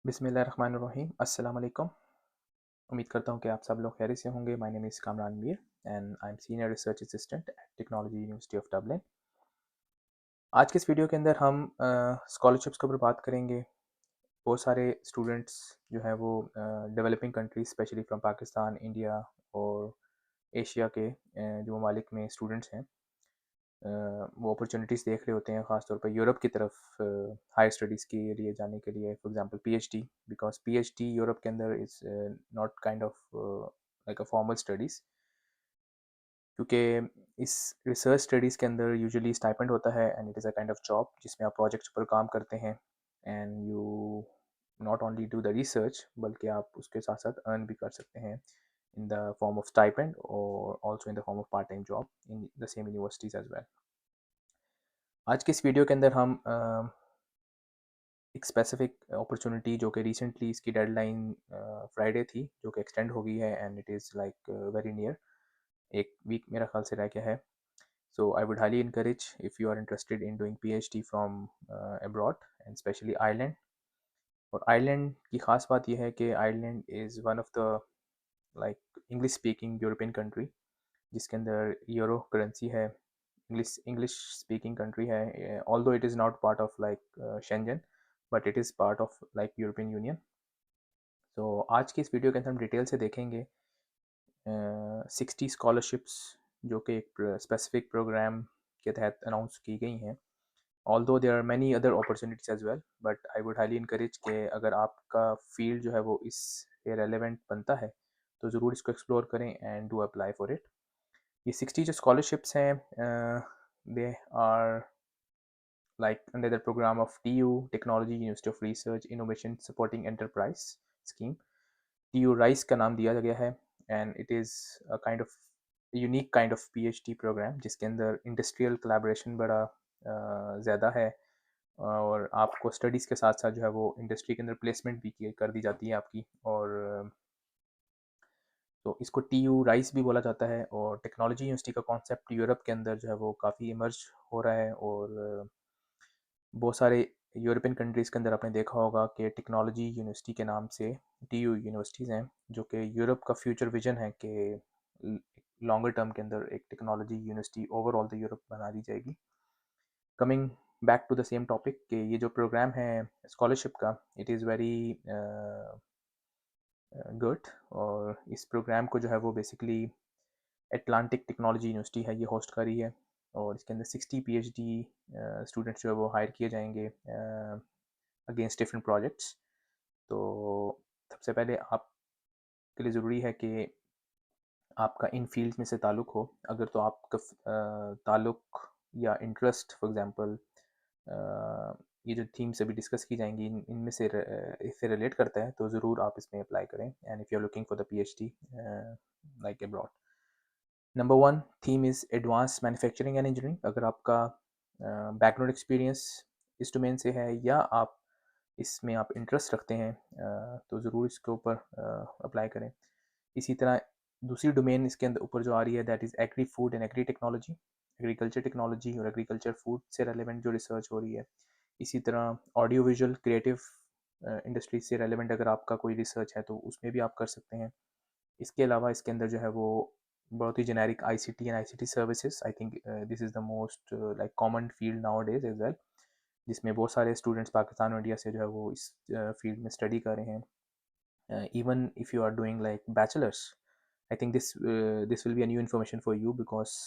बिस्मिल्लाहिर्रहमानिर्रहीम अस्सलाम वालेकुम। उम्मीद करता हूँ कि आप सब लोग खैरियत से होंगे। My name is Kamran Mir and I am senior research assistant eight technology university of Dublin. आज के इस वीडियो के अंदर हम स्कॉलरशिप्स के ऊपर बात करेंगे। बहुत सारे स्टूडेंट्स जो हैं वो developing countries specially from Pakistan, India और एशिया के जो ममालिक में स्टूडेंट्स हैं, वो अपॉर्चुनिटीज़ देख रहे होते हैं, ख़ास तौर पर यूरोप की तरफ हायर स्टडीज़ के लिए जाने के लिए। For example PhD, because PhD Europe के अंदर is not kind of like a formal studies, क्योंकि इस रिसर्च स्टडीज़ के अंदर यूजुअली स्टाइपेंड होता है and it is a kind of job जिसमें आप प्रोजेक्ट्स पर काम करते हैं and you not only do the research बल्कि आप उसके साथ साथ अर्न भी कर सकते हैं in the form of stipend और also in the form of part time job in the same universities as well. आज के इस वीडियो के अंदर हम एक स्पेसिफिक अपॉर्चुनिटी जो कि रिसेंटली इसकी डेडलाइन फ्राइडे थी, जो कि एक्सटेंड हो गई है and it is like very near, एक वीक मेरा ख्याल से रह गया है। So I would highly encourage if you are interested in doing PhD from abroad and specially Ireland. और आयरलैंड की ख़ास बात यह है कि Ireland is one of the like English speaking European country जिसके अंदर यूरो करेंसी है, इंग्लिश इंग्लिश स्पीकिंग कंट्री है, although it is not part of like Shenzhen but it is part of like European Union. तो आज की इस video के अंदर हम डिटेल से देखेंगे 60 स्कॉलरशिप्स जो कि एक स्पेसिफिक प्रोग्राम के तहत अनाउंस की गई हैं। Although there are many other opportunities as well, but I would highly encourage कि अगर आपका फील्ड जो है वो इससे रेलेवेंट बनता है तो ज़रूर इसको एक्सप्लोर करें and do apply for it. ये 60 जो स्कॉलरशिप्स हैं, they are like under the program of TU Technology University of Research Innovation Supporting Enterprise Scheme। TU RISE का नाम दिया गया है and it is a kind of unique kind of PhD program जिसके अंदर इंडस्ट्रियल कोलैबोरेशन बड़ा ज़्यादा है और आपको स्टडीज़ के साथ साथ जो है वो इंडस्ट्री के अंदर प्लेसमेंट भी कर दी जाती है आपकी। और तो इसको TU राइस भी बोला जाता है और टेक्नोलॉजी यूनिवर्सिटी का कॉन्सेप्ट यूरोप के अंदर जो है वो काफ़ी इमर्ज हो रहा है। और बहुत सारे यूरोपियन कंट्रीज़ के अंदर आपने देखा होगा कि टेक्नोलॉजी यूनिवर्सिटी के नाम से TU यूनिवर्सिटीज़ हैं, जो कि यूरोप का फ्यूचर विजन है कि लॉन्गर टर्म के अंदर एक technology university overall the Europe बना दी जाएगी। Coming back to the same topic कि ये जो प्रोग्राम है स्कॉलरशिप का, इट इज़ वेरी गुड। और इस प्रोग्राम को जो है वो बेसिकली एटलांटिक टेक्नोलॉजी यूनिवर्सिटी है, ये होस्ट कर रही है और इसके अंदर 60 पीएचडी स्टूडेंट्स जो है वो हायर किए जाएंगे अगेंस्ट डिफरेंट प्रोजेक्ट्स। तो सबसे पहले आपके लिए ज़रूरी है कि आपका इन फील्ड में से ताल्लुक़ हो। अगर तो आपका ताल्लुक़ या इंटरेस्ट फॉर एग्जांपल ये जो थीम्स अभी डिस्कस की जाएंगी इनमें से इससे रिलेट करता है तो ज़रूर आप इसमें अप्लाई करें and if you are looking for the PhD like abroad. Number one theme is advance manufacturing and engineering. अगर आपका बैकग्राउंड एक्सपीरियंस इस डोमेन से है या आप इसमें आप इंटरेस्ट रखते हैं तो ज़रूर इसके ऊपर अप्लाई करें। इसी तरह दूसरी डोमेन इसके अंदर ऊपर जो आ रही है that is agri food and agri technology. Agriculture technology और एग्रीकल्चर फूड से रेलेवेंट जो रिसर्च हो रही है। इसी तरह ऑडियो विजुअल क्रिएटिव इंडस्ट्री से रेलेवेंट अगर आपका कोई रिसर्च है तो उसमें भी आप कर सकते हैं। इसके अलावा इसके अंदर जो है वो बहुत ही generic ICT and ICT services, I think this is the most like common field nowadays as well, जिसमें बहुत सारे स्टूडेंट्स पाकिस्तान और इंडिया से जो है वो इस फील्ड में स्टडी कर रहे हैं। Even if you are doing like bachelors, I think this will be a new information for you because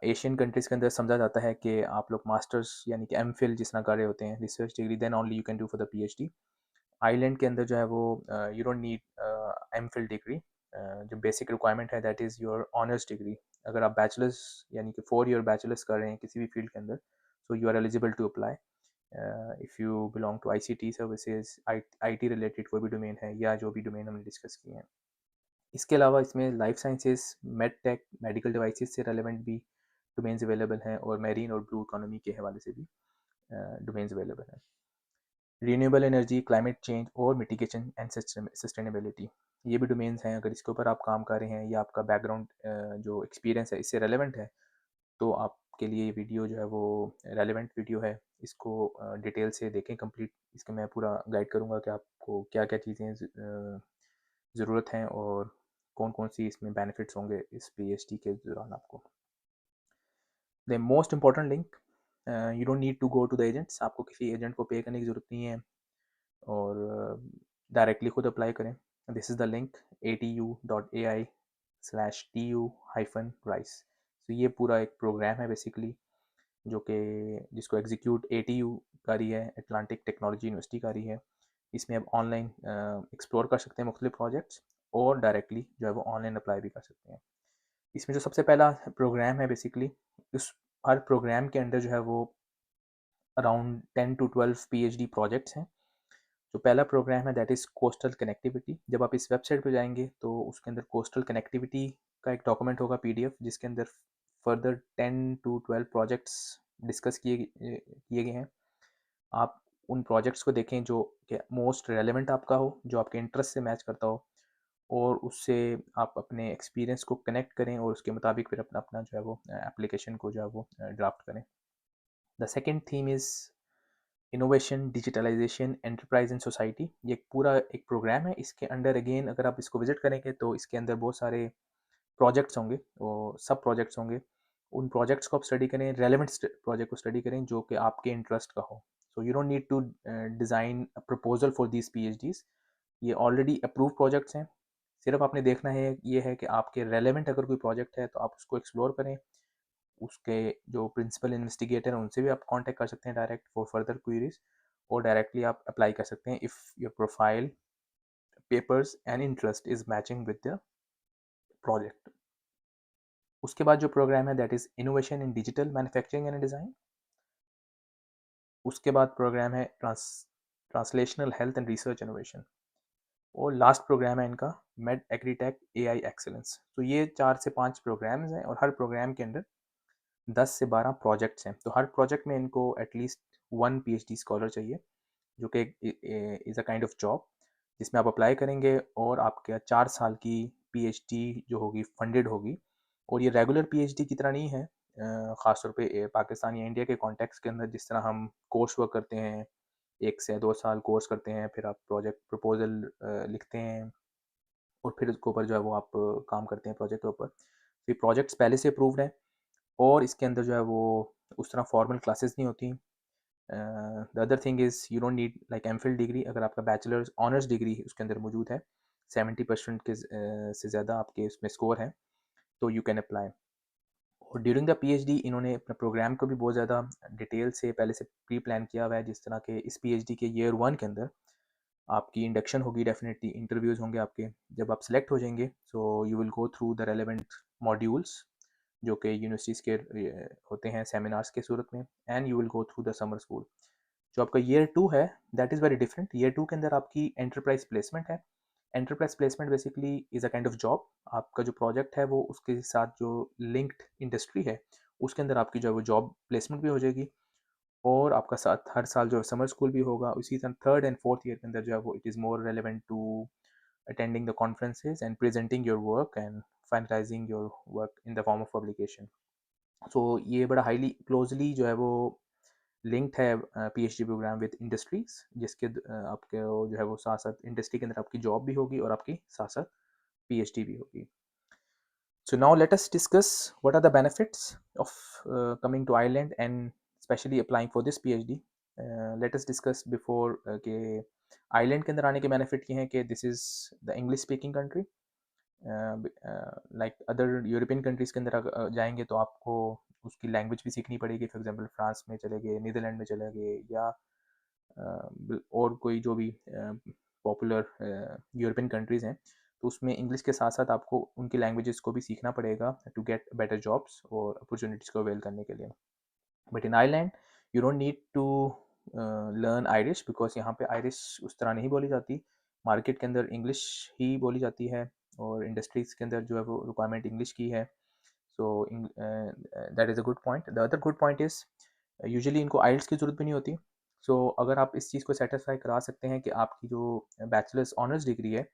Asian countries के अंदर समझा जाता है कि आप लोग मास्टर्स यानी कि एमफिल जिस तरह कर रहे होते हैं research degree, then only you can do for the PhD. Island के अंदर जो है वो you don't need MPhil degree. जो बेसिक रिक्वायरमेंट है that is your honours degree. अगर आप बैचलर्स यानी कि 4 ईयर बैचलर्स कर रहे हैं किसी भी फील्ड के अंदर, so you are eligible to apply if you belong to ICT services, IT related कोई भी डोमेन है या जो भी डोमेन हमने डिस्कस किए हैं। इसके अलावा इसमें life sciences, med tech, medical devices से रेलेवेंट भी डोमेन्स अवेलेबल हैं और मैरीन और ब्लू इकोनॉमी के हवाले से भी डोमेन्स अवेलेबल हैं। रीन्यूएबल एनर्जी, क्लाइमेट चेंज और मिटिगेशन एंड सस्टेनेबिलिटी, ये भी डोमेन्स हैं। अगर इसके ऊपर आप काम कर रहे हैं या आपका बैकग्राउंड जो एक्सपीरियंस है इससे रेलेवेंट है तो आपके लिए ये वीडियो जो है वो रेलेवेंट वीडियो है इसको डिटेल से देखें कंप्लीट। इसके मैं पूरा गाइड करूँगा कि आपको क्या क्या चीज़ें ज़रूरत हैं और कौन कौन सी इसमें बेनिफिट्स होंगे इस PhD के दौरान आपको। The most important link, you don't need to go to the agents, आपको किसी एजेंट को पे करने की ज़रूरत नहीं है और डायरेक्टली खुद अप्लाई करें। This is the link atu.ai/tu-rise। तो ये पूरा एक प्रोग्राम है बेसिकली जो कि जिसको एग्जीक्यूट ATU कर रही है, अटलांटिक टेक्नोलॉजी यूनिवर्सिटी कर रही है। इसमें आप ऑनलाइन एक्सप्लोर कर सकते हैं मुख्तलिफ प्रोजेक्ट्स और डायरेक्टली जो है वो ऑनलाइन अप्लाई भी कर सकते हैं। इसमें जो सबसे पहला प्रोग्राम है बेसिकली, उस हर प्रोग्राम के अंदर जो है वो अराउंड 10 to 12 PhD प्रोजेक्ट्स हैं। जो पहला प्रोग्राम है दैट इज़ कोस्टल कनेक्टिविटी। जब आप इस वेबसाइट पे जाएंगे तो उसके अंदर कोस्टल कनेक्टिविटी का एक डॉक्यूमेंट होगा PDF, जिसके अंदर फर्दर 10 to 12 प्रोजेक्ट्स डिस्कस किए गए हैं। आप उन प्रोजेक्ट्स को देखें जो कि मोस्ट रेलेवेंट आपका हो, जो आपके इंटरेस्ट से मैच करता हो, और उससे आप अपने एक्सपीरियंस को कनेक्ट करें और उसके मुताबिक फिर अपना अपना जो है वो एप्लीकेशन को जो है वो ड्राफ्ट करें। The second theme is innovation, digitalization, enterprise in society. ये पूरा एक प्रोग्राम है। इसके अंडर अगेन अगर आप इसको विजिट करेंगे तो इसके अंदर बहुत सारे प्रोजेक्ट्स होंगे और सब प्रोजेक्ट्स होंगे। उन प्रोजेक्ट्स को आप स्टडी करें, रेलेवेंट प्रोजेक्ट को स्टडी करें जो कि आपके इंटरेस्ट का हो। So you don't need to design a proposal for these PhDs। ये ऑलरेडी अप्रूव प्रोजेक्ट्स हैं। सिर्फ आपने देखना है ये है कि आपके रेलेवेंट अगर कोई प्रोजेक्ट है तो आप उसको एक्सप्लोर करें। उसके जो प्रिंसिपल इन्वेस्टिगेटर हैं उनसे भी आप कांटेक्ट कर सकते हैं डायरेक्ट फॉर फर्दर क्वेरीज, और डायरेक्टली आप अप्लाई कर सकते हैं if your profile, papers and interest is matching with the project. उसके बाद जो प्रोग्राम है that is innovation in digital manufacturing and design. उसके बाद प्रोग्राम है translational health and research innovation. और लास्ट प्रोग्राम है इनका मेड एग्रीटेक AI एक्सेलेंस। तो ये 4 से 5 प्रोग्राम्स हैं और हर प्रोग्राम के अंदर 10 से 12 प्रोजेक्ट्स हैं। तो हर प्रोजेक्ट में इनको एटलीस्ट 1 PhD स्कॉलर चाहिए, जो कि is a kind of job जिसमें आप अप्लाई करेंगे और आपके 4 साल की PhD जो होगी फंडेड होगी। और ये रेगुलर PhD की तरह नहीं है, ख़ासतौर पे पाकिस्तान या इंडिया के कॉन्टेक्स्ट के अंदर जिस तरह हम कोर्स वर्क करते हैं, 1 से 2 साल कोर्स करते हैं, फिर आप प्रोजेक्ट प्रपोजल लिखते हैं और फिर उसके ऊपर जो है वो आप काम करते हैं प्रोजेक्ट के ऊपर। ये प्रोजेक्ट्स पहले से अप्रूव्ड हैं और इसके अंदर जो है वो उस तरह फॉर्मल क्लासेस नहीं होती। The other thing is you don't need like MPhil degree. अगर आपका बैचलर्स ऑनर्स डिग्री उसके अंदर मौजूद है, 70% के से ज़्यादा आपके उसमें स्कोर है, तो यू कैन अप्लाई। और ड्यूरिंग द PhD इन्होंने अपने प्रोग्राम को भी बहुत ज़्यादा डिटेल से पहले से प्री प्लान किया हुआ है। जिस तरह के इस PhD के ईयर 1 के अंदर आपकी इंडक्शन होगी, डेफिनेटली इंटरव्यूज़ होंगे आपके। जब आप सिलेक्ट हो जाएंगे so you will go through the relevant modules जो कि यूनिवर्सिटीज़ के होते हैं सेमिनार्स के सूरत में, and you will go through the summer school. जो आपका ईयर 2 है that is very different. Year 2 के अंदर आपकी एंटरप्राइज प्लेसमेंट है। Enterprise placement basically is a kind of job. आपका जो प्रोजेक्ट है वो उसके साथ जो लिंक्ड इंडस्ट्री है उसके अंदर आपकी जो है वो जॉब प्लेसमेंट भी हो जाएगी, और आपका साथ हर साल जो समर स्कूल भी होगा। उसी तरह थर्ड एंड फोर्थ ईयर के अंदर जो है वो it is more relevant to attending the conferences and presenting your work and finalizing your work in the form of publication. So ये बड़ा हाईली क्लोजली जो है वो लिंक्ड है PhD प्रोग्राम विद इंडस्ट्रीज, जिसके आपके जो है वो साथ साथ इंडस्ट्री के अंदर आपकी जॉब भी होगी और आपकी साथ साथ PhD भी होगी। So now let us discuss what are the benefits of coming to Ireland and especially applying for this PhD. Let us discuss before कि आइलैंड के अंदर आने के बेनिफिट ये हैं कि this is the English speaking country. Like other European countries के अंदर जाएंगे तो आपको उसकी लैंग्वेज भी सीखनी पड़ेगी। फॉर एग्जांपल फ्रांस में चले गए, नीदरलैंड में चले गए, या और कोई जो भी पॉपुलर यूरोपियन कंट्रीज़ हैं, तो उसमें इंग्लिश के साथ साथ आपको उनकी लैंग्वेजेस को भी सीखना पड़ेगा टू गेट बेटर जॉब्स और अपॉर्चुनिटीज़ को अवेल करने के लिए। But in Ireland you don't need to learn Irish, because यहाँ पे आयरिश उस तरह नहीं बोली जाती। मार्केट के अंदर इंग्लिश ही बोली जाती है और इंडस्ट्रीज़ के अंदर जो है वो रिक्वायरमेंट इंग्लिश की है। So that is a good point. The other good point is usually इनको आइल्स की ज़रूरत भी नहीं होती। सो अगर आप इस चीज़ को सेटिस्फाई करा सकते हैं कि आपकी जो बैचलर्स ऑनर्स डिग्री है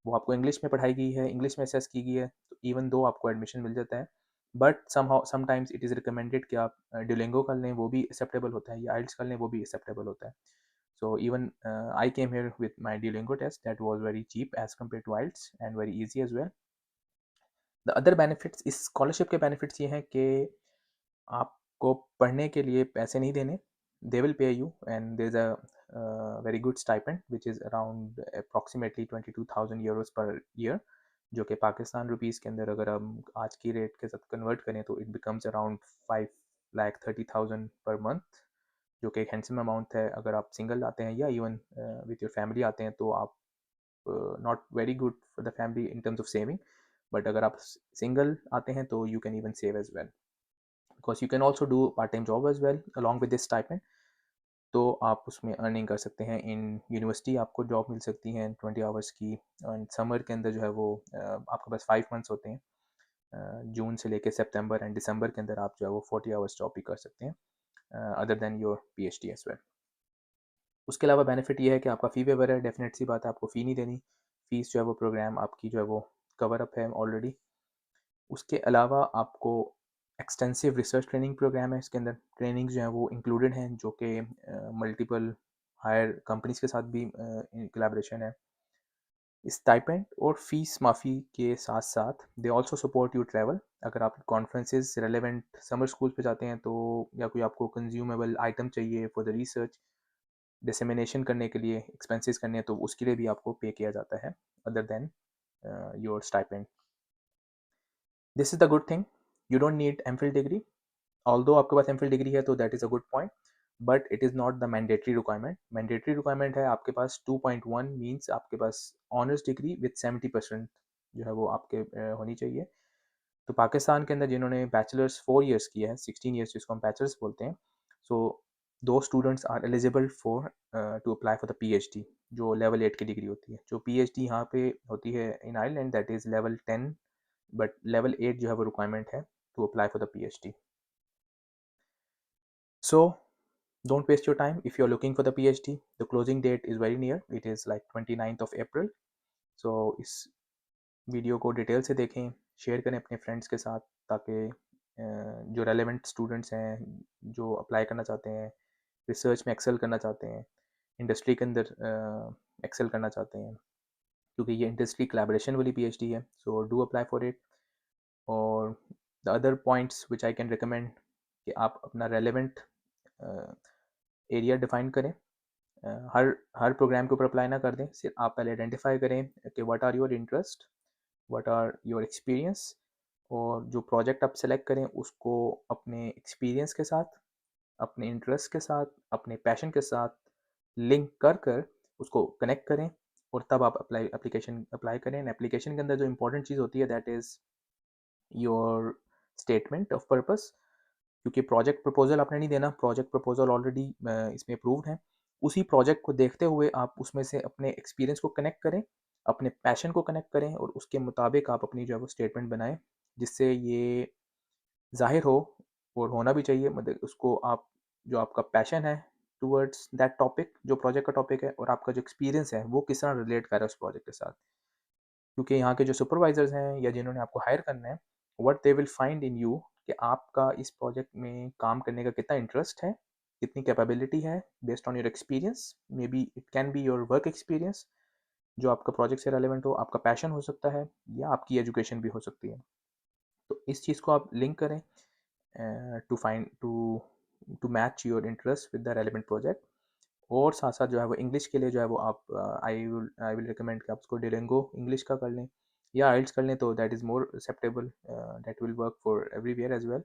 वो आपको इंग्लिश में पढ़ाई गई है, इंग्लिश में असेस की गई है, तो इवन दो आपको एडमिशन मिल जाता है। But sometimes it is recommended कि आप ड्यूलिंगो कर लें, वो भी एक्सेप्टेबल होता है, या आइल्स कर लें, वो भी एक्सेप्टेबल होता है. So even I came here with my Duolingo test that was very cheap as compared to IELTS and very easy as well. The other benefits इस स्कॉलरशिप के benefits ये हैं कि आपको पढ़ने के लिए पैसे नहीं देने. They will pay you and there's a very good stipend which is around approximately 22,000 euros per year, जो कि पाकिस्तान रुपीज़ के अंदर अगर हम आज की रेट के साथ कन्वर्ट करें तो it becomes around 5,30,000 per month, जो कि एक हैंडसम अमाउंट है. अगर आप सिंगल आते हैं या इवन विथ योर फैमिली आते हैं तो आप not very good for the family in terms of saving, but अगर आप सिंगल आते हैं तो you can even save as well, because you can also do part time job as well along with this stipend. तो आप उसमें earning कर सकते हैं. इन यूनिवर्सिटी आपको जॉब मिल सकती है 20 आवर्स की, एंड समर के अंदर जो है वो आपके पास 5 मंथ्स होते हैं. जून से लेकर सितंबर एंड दिसंबर के अंदर आप जो है वो 40 आवर्स जॉब भी कर सकते हैं, other than your PhD as well. उसके अलावा बेनिफिट ये है कि आपका फ़ी वेवर है, डेफिनेट सी बात है, आपको फ़ी नहीं देनी. फ़ीस जो है वो प्रोग्राम आपकी जो है वो कवर अप है ऑलरेडी. उसके अलावा आपको एक्सटेंसिव रिसर्च ट्रेनिंग प्रोग्राम है, इसके अंदर ट्रेनिंग्स जो हैं वो इंक्लूडेड हैं, जो कि मल्टीपल हायर कंपनीज़ के साथ भी कोलैबोरेशन है. स्टाइपेंड और फीस माफ़ी के साथ साथ they also support you travel. अगर आप कॉन्फ्रेंसेस रेलेवेंट समर स्कूल पे जाते हैं तो, या कोई आपको कंज्यूमेबल आइटम चाहिए फॉर द रिसर्च डिसेमिनेशन करने के लिए, एक्सपेंसेस करने हैं, तो उसके लिए भी आपको पे किया जाता है other than your stipend. This is the good thing. You don't need MPhil degree. Although आपके पास एमफिल डिग्री है तो that is a good point, but it is not the mandatory requirement. Mandatory requirement है आपके पास 2.1 means आपके पास honours degree with 70% जो है वो आपके होनी चाहिए. तो पाकिस्तान के अंदर जिन्होंने बैचलर्स 4 ईयर्स किया है, 16 ईयर्स जिसको हम बैचलर्स बोलते हैं, सो दो students are eligible for to apply for the PhD, जो लेवल 8 की डिग्री होती है. जो PhD यहाँ पे होती है in Ireland, that is level 10, but level 8 जो है वो रिक्वायरमेंट है to apply for the PhD. So don't waste your time if you're looking for the PhD. The closing date is very near. It is like 29th of April. So इस video को detail से देखें, share करें अपने friends के साथ, ताकि जो रेलेवेंट स्टूडेंट्स हैं, जो अप्लाई करना चाहते हैं, रिसर्च में एक्सेल करना चाहते हैं, इंडस्ट्री के अंदर एक्सेल करना चाहते हैं, क्योंकि ये इंडस्ट्री कोलैबोरेशन वाली PhD है. So do apply for it. और the other points which I can recommend कि आप अपना रेलेवेंट एरिया डिफाइन करें. हर प्रोग्राम के ऊपर अप्लाई ना कर दें. सिर्फ आप पहले आइडेंटिफाई करें कि what are your interest, what are your experience, और जो प्रोजेक्ट आप सेलेक्ट करें उसको अपने एक्सपीरियंस के साथ, अपने इंटरेस्ट के साथ, अपने पैशन के साथ लिंक कर कर उसको कनेक्ट करें, और तब आप एप्लीकेशन अप्लाई करें. एप्लीकेशन के अंदर जो इंपॉर्टेंट चीज़ होती है that is your statement of purpose, क्योंकि प्रोजेक्ट प्रपोजल आपने नहीं देना. प्रोजेक्ट प्रपोजल ऑलरेडी इसमें अप्रूव्ड है. उसी प्रोजेक्ट को देखते हुए आप उसमें से अपने एक्सपीरियंस को कनेक्ट करें, अपने पैशन को कनेक्ट करें, और उसके मुताबिक आप अपनी जो है वो स्टेटमेंट बनाएं, जिससे ये ज़ाहिर हो, और होना भी चाहिए, मतलब उसको आप, जो आपका पैशन है टूवर्ड्स दैट टॉपिक, जो प्रोजेक्ट का टॉपिक है, और आपका जो एक्सपीरियंस है वो किस तरह रिलेट कर रहा है उस प्रोजेक्ट के साथ. क्योंकि यहाँ के जो सुपरवाइजर्स हैं या जिन्होंने आपको हायर करना है, what they will find in you, कि आपका इस प्रोजेक्ट में काम करने का कितना इंटरेस्ट है, कितनी कैपेबिलिटी है, based on your experience. May be it can be your work experience जो आपका प्रोजेक्ट से रेलेवेंट हो, आपका पैशन हो सकता है, या आपकी एजुकेशन भी हो सकती है. तो इस चीज़ को आप लिंक करें to find to match your interest with the relevant project. और साथ साथ जो है वो इंग्लिश के लिए जो है वो आप आई विल रिकमेंड कि आप उसको डिलिंगो इंग्लिश का कर लें, या आइल्स कर लें, तो that is more acceptable, that will work for everywhere as well.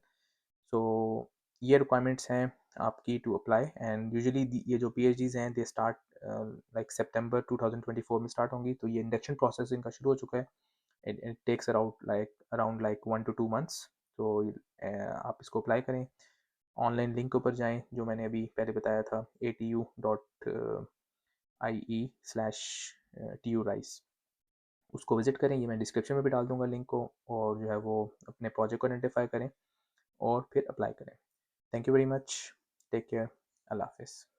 So ये रिक्वायरमेंट्स हैं आपकी टू अप्लाई. एंड यूजुअली ये जो PhDs हैं दे स्टार्ट लाइक सितंबर 2024 में स्टार्ट होंगी. तो ये इंडक्शन प्रोसेस इनका शुरू हो चुका है. It takes around like 1 to 2 months. तो आप इसको अप्लाई करें. ऑनलाइन लिंक के ऊपर जाएं जो मैंने अभी पहले बताया था, atu.ie/turice. उसको विजिट करें, ये मैं डिस्क्रिप्शन में भी डाल दूंगा लिंक को, और जो है वो अपने प्रोजेक्ट को आइडेंटिफाई करें और फिर अप्लाई करें. Thank you very much. Take care. अल्लाह हाफिज़.